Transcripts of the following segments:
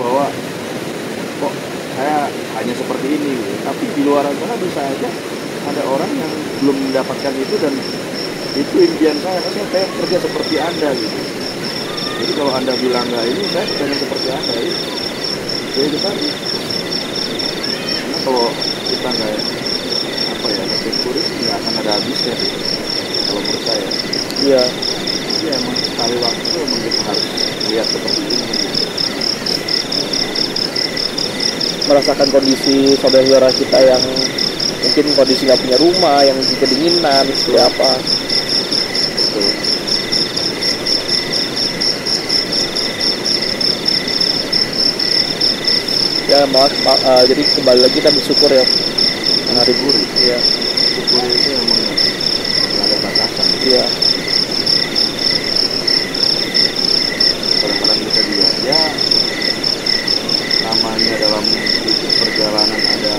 bahwa kok saya hanya seperti ini gitu. Tapi di luar sana bisa aja ada orang yang belum mendapatkan itu dan itu impian saya kerja seperti Anda gitu. Jadi kalau Anda bilang nggak ini, saya pengen seperti Anda itu. Jadi itu tadi. Karena kalau kita nggak bersyukur nggak akan ada habisnya gitu. Kalau menurut saya. Iya. Jadi emang sekali waktu emang kita harus lihat seperti ini gitu. Merasakan kondisi saudara-saudara kita yang mungkin kondisi nggak punya rumah, yang kedinginan, seperti apa. Betul. Ya jadi kembali lagi kita bersyukur ya hari Syukuri. ya. Syukuri itu emang nggak ada batasan. Iya. Kadang-kadang kita juga ya namanya dalam hidup perjalanan ada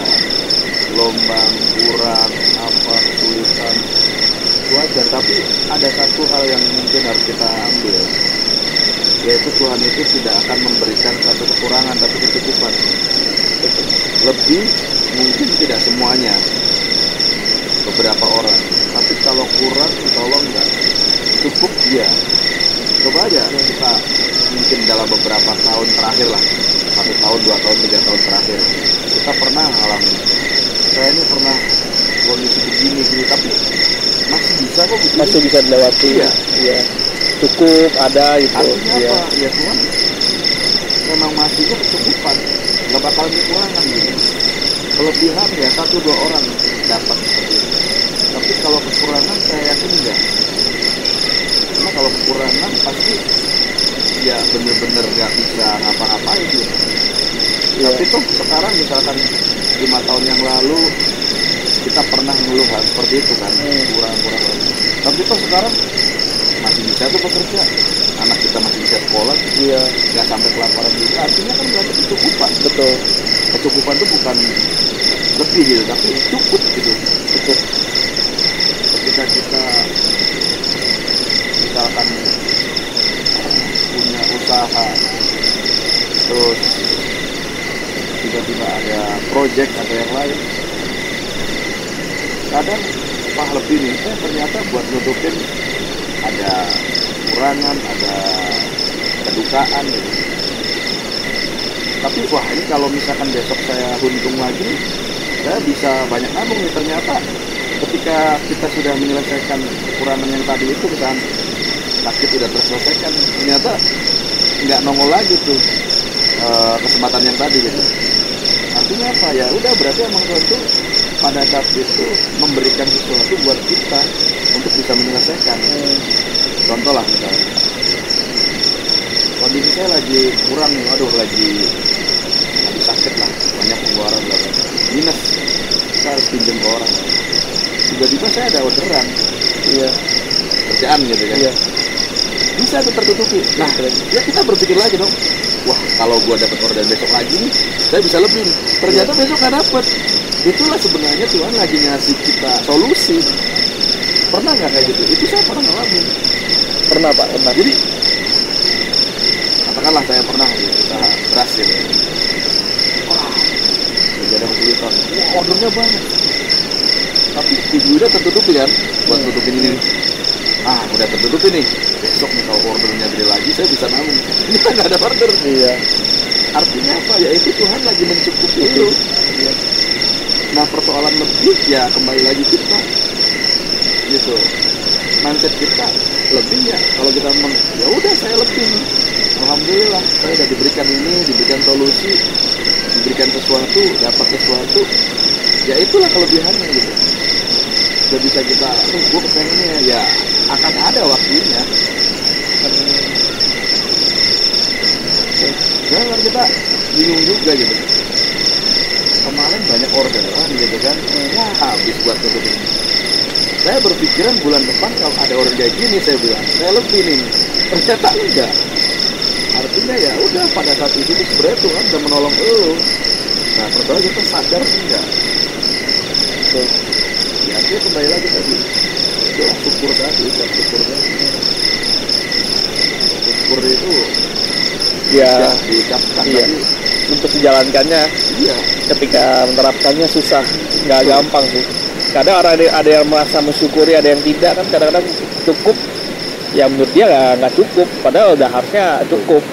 gelombang, kurang, apa, kesulitan, wajar. Tapi ada satu hal yang mungkin harus kita ambil, yaitu Tuhan itu tidak akan memberikan satu kekurangan tapi kecukupan. Lebih mungkin tidak semuanya, beberapa orang. Tapi kalau kurang, insya Allah enggak. Cukup dia. Coba aja kita mungkin dalam beberapa tahun terakhir lah, 1 tahun, 2 tahun, 3 tahun terakhir, kita pernah ngalamin. Saya ini pernah kondisi begini, tapi masih bisa kok begini. Masih bisa dilewati. Iya. Iya. Cukup ada itu. Artinya Iya. apa? Ya Tuhan memang masihnya kecukupan, nggak bakal kekurangan gitu. Kelebihan ya 1-2 orang dapat seperti itu. Tapi kalau kekurangan saya yakin enggak. Karena kalau kekurangan pasti ya bener-bener nggak bisa ngapa-ngapain gitu. Iya. Tapi tuh sekarang misalkan 5 tahun yang lalu kita pernah ngeluh hal seperti itu kan, kurang. Tapi tuh sekarang masih bisa tuh bekerja, anak kita masih bisa sekolah, Iya. nggak sampai kelaparan juga. Artinya kan berarti kecukupan. Betul. Kecukupan itu bukan lebih gitu, tapi cukup gitu. Cukup. Ketika kita misalkan punya usaha, terus tiba-tiba ada project atau yang lain, kadang lebih nih, ternyata buat nutupin ada kurangan, ada kedukaan gitu. Tapi wah, ini kalau misalkan besok saya untung lagi, saya bisa banyak nabung nih. Ternyata ketika kita sudah menyelesaikan kekurangan yang tadi itu, misalkan sakit sudah terselesaikan, ternyata nggak nongol lagi tuh kesempatan yang tadi gitu. Artinya apa ya? Udah berarti emang Tuhan tuh pada saat itu memberikan sesuatu buat kita untuk bisa menyelesaikan. Contoh lah misalnya, kondisi saya lagi kurang nih, lagi sakit lah, banyak pengeluaran minus, saya harus pinjam ke orang. Tiba-tiba saya ada orderan, Iya. kerjaan gitu kan. Iya. Bisa tuh tertutupi. Nah, ya kita berpikir lagi dong. Wah, kalau gua dapat orderan besok lagi nih, saya bisa lebih nih. Ternyata besok nggak dapet. Itulah sebenarnya Tuhan lagi ngasih kita solusi. Pernah nggak kayak gitu? Itu saya pernah ngalamin. Pernah Pak, pernah. Jadi katakanlah saya pernah usaha berhasil. Wah, jadi ada kesulitan. Wah, ordernya banyak. Tapi udah tertutupi kan buat tutupin ini. Ah, udah tertutupi nih. Besok nih kalau ordernya gede lagi, saya bisa nabung. Ini kan nggak ada order. Iya. Artinya apa ya? Itu Tuhan lagi mencukupi lu. Iya. Nah, persoalan lebih ya kembali lagi kita gitu. Mindset kita lebih ya. Kalau kita memang ya udah saya lebih. Alhamdulillah saya udah diberikan ini, diberikan solusi, diberikan sesuatu, dapat sesuatu. Ya itulah kelebihannya gitu. Udah bisa kita, gue kepengennya ya akan ada waktunya. Jangan kita bingung juga gitu. Kemarin banyak orderan gitu kan, ya habis buat tutup ini. Saya berpikiran bulan depan kalau ada order kayak gini, saya bilang saya lebih nih. Ternyata enggak. Artinya ya udah pada saat itu sebenarnya Tuhan udah menolong lo. Nah, pertama kita sadar enggak. Tuh. Ya dia kembali lagi tadi. Itulah syukur tadi, syukur itu Ya. diucapkan. Iya. Tapi Untuk menjalankannya iya, ketika menerapkannya susah, nggak gampang sih. Kadang orang ada yang merasa mensyukuri, ada yang tidak kan. Kadang-kadang cukup, ya menurut dia nggak cukup, padahal udah harusnya cukup.